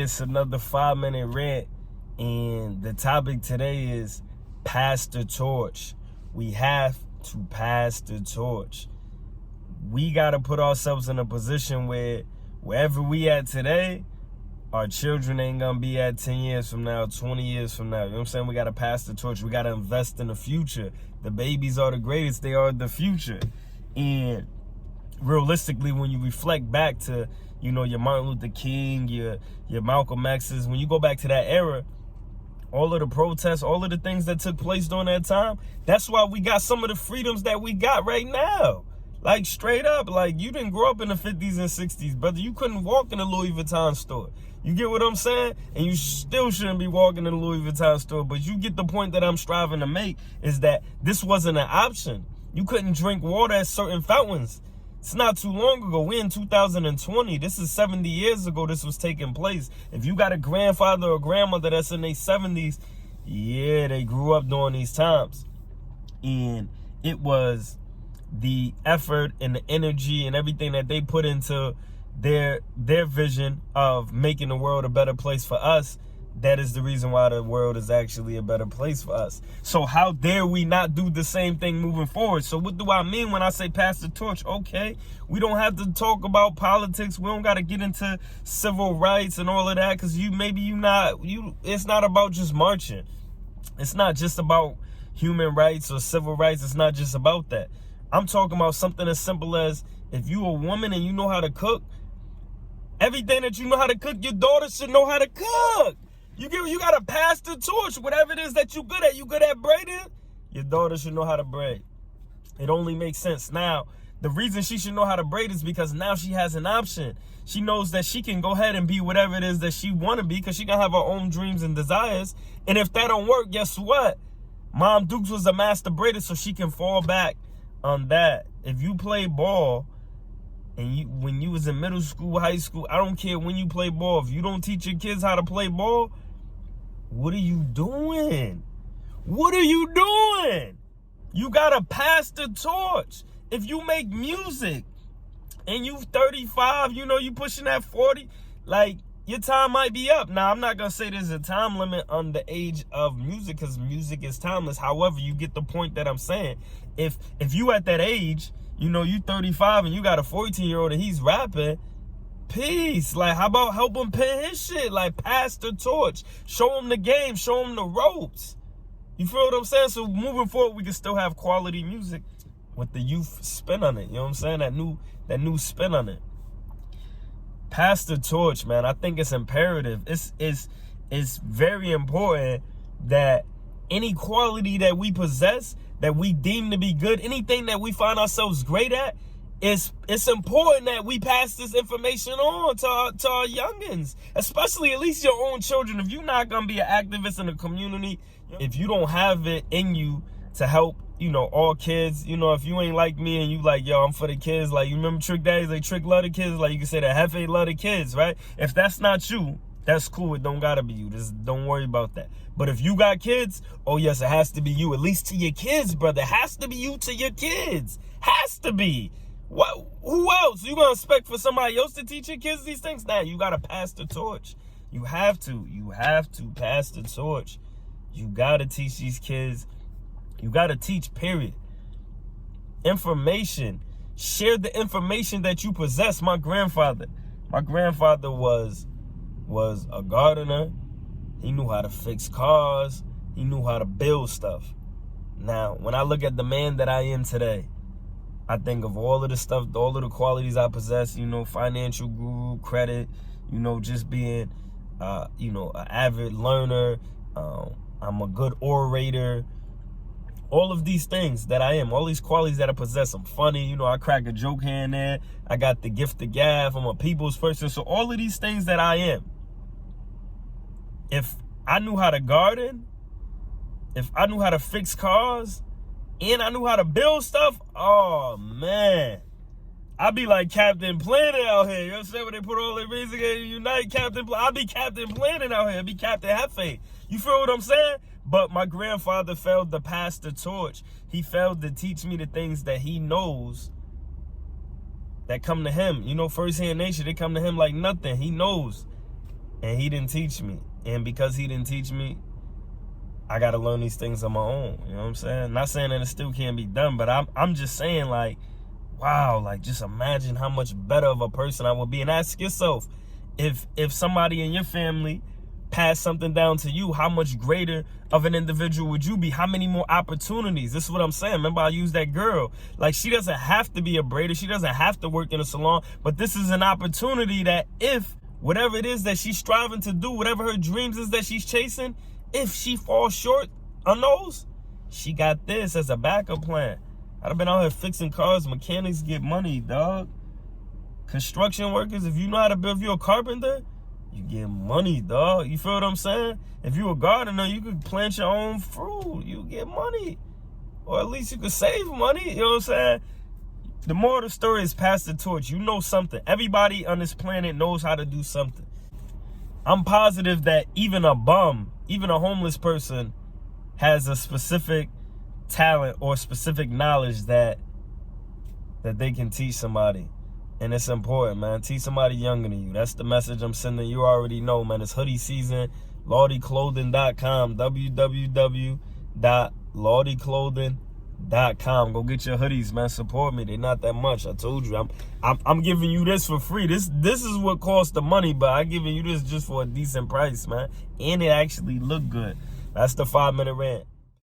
It's another 5-minute rant, and the topic today is pass the torch. We have to pass the torch. We got to put ourselves in a position where wherever we at today, our children ain't going to be at 10 years from now, 20 years from now. You know what I'm saying? We got to pass the torch. We got to invest in the future. The babies are the greatest. They are the future. And realistically, when you reflect back to, your Martin Luther King, your Malcolm X's, when you go back to that era, all of the protests, all of the things that took place during that time, that's why we got some of the freedoms that we got right now. Like, straight up, like, you didn't grow up in the 50s and 60s, brother. You couldn't walk in a Louis Vuitton store. You get what I'm saying? And you still shouldn't be walking in a Louis Vuitton store. But you get the point that I'm striving to make, is that this wasn't an option. You couldn't drink water at certain fountains. It's not too long ago. We're in 2020. This is 70 years ago this was taking place. If you got a grandfather or grandmother that's in their 70s, yeah, they grew up during these times. And it was the effort and the energy and everything that they put into their vision of making the world a better place for us. That is the reason why the world is actually a better place for us. So how dare we not do the same thing moving forward? So what do I mean when I say pass the torch? Okay, we don't have to talk about politics. We don't got to get into civil rights and all of that, because it's not about just marching. It's not just about human rights or civil rights. It's not just about that. I'm talking about something as simple as, if you a woman and you know how to cook, everything that you know how to cook, your daughter should know how to cook. You got to pass the torch. Whatever it is that you good at. You good at braiding? Your daughter should know how to braid. It only makes sense. Now, the reason she should know how to braid is because now she has an option. She knows that she can go ahead and be whatever it is that she want to be, because she can have her own dreams and desires. And if that don't work, guess what? Mom Dukes was a master braider, so she can fall back on that. If you play ball, and when you was in middle school, high school, I don't care when you play ball, if you don't teach your kids how to play ball, what are you doing? What are you doing? You gotta pass the torch. If you make music and you 35, you pushing that 40, like, your time might be up. Now, I'm not gonna say there's a time limit on the age of music, because music is timeless. However, you get the point that I'm saying. If you at that age, you 35 and you got a 14-year-old and he's rapping, peace. Like, how about help him pen his shit? Like, pass the torch. Show him the game. Show him the ropes. You feel what I'm saying? So moving forward, we can still have quality music with the youth spin on it. You know what I'm saying? That new spin on it. Pass the torch, man. I think it's imperative. It's very important that any quality that we possess, that we deem to be good, anything that we find ourselves great at, it's important that we pass this information on to our youngins, especially at least your own children. If you're not going to be an activist in the community, if you don't have it in you to help, all kids, if you ain't like me and you like, yo, I'm for the kids, like, you remember Trick Daddies, like, Trick love the kids, like, you can say that Hefe love the kids, right? If that's not you, that's cool. It don't gotta be you. Just don't worry about that. But if you got kids, oh yes, it has to be you. At least to your kids, brother. It has to be you to your kids. Has to be. What? Who else? You gonna expect for somebody else to teach your kids these things? Nah, you gotta pass the torch. You have to. You have to pass the torch. You gotta teach these kids. You gotta teach, period. Information. Share the information that you possess. My grandfather was a gardener. He knew how to fix cars. He knew how to build stuff. Now, when I look at the man that I am today, I think of all of the stuff, all of the qualities I possess, financial guru, credit, just being, an avid learner. I'm a good orator. All of these things that I am, all these qualities that I possess. I'm funny, I crack a joke here and there. I got the gift of gab. I'm a people's person. So all of these things that I am, if I knew how to garden, if I knew how to fix cars, and I knew how to build stuff, oh man, I'd be like Captain Planet out here. You know what I'm saying? When they put all their rings together, unite Captain Planet. I'd be Captain Planet out here. I'd be Captain Hefe. You feel what I'm saying? But my grandfather failed to pass the torch. He failed to teach me the things that he knows that come to him. First-hand nature, they come to him like nothing. He knows. And he didn't teach me. And because he didn't teach me, I got to learn these things on my own. You know what I'm saying? Not saying that it still can't be done, but I'm just saying, like, wow, like, just imagine how much better of a person I would be. And ask yourself, if somebody in your family passed something down to you, how much greater of an individual would you be? How many more opportunities? This is what I'm saying. Remember, I used that girl. Like, she doesn't have to be a braider. She doesn't have to work in a salon. But this is an opportunity that if whatever it is that she's striving to do, whatever her dreams is that she's chasing, if she falls short on those, she got this as a backup plan. I'd have been out here fixing cars. Mechanics get money, dog. Construction workers, if you know how to build, if you're a carpenter, you get money, dog. You feel what I'm saying? If you're a gardener, you could plant your own fruit. You get money. Or at least you could save money. You know what I'm saying? The moral of the story is pass the torch. You know something. Everybody on this planet knows how to do something. I'm positive that even a bum, even a homeless person has a specific talent or specific knowledge that they can teach somebody. And it's important, man. Teach somebody younger than you. That's the message I'm sending. You already know, man. It's hoodie season. LawddyyClothing.com. www.LawddyyClothing.com. Go get your hoodies, man. Support me. They're not that much. I told you. I'm giving you this for free. This is what costs the money, but I'm giving you this just for a decent price, man. And it actually look good. That's the 5-minute rant.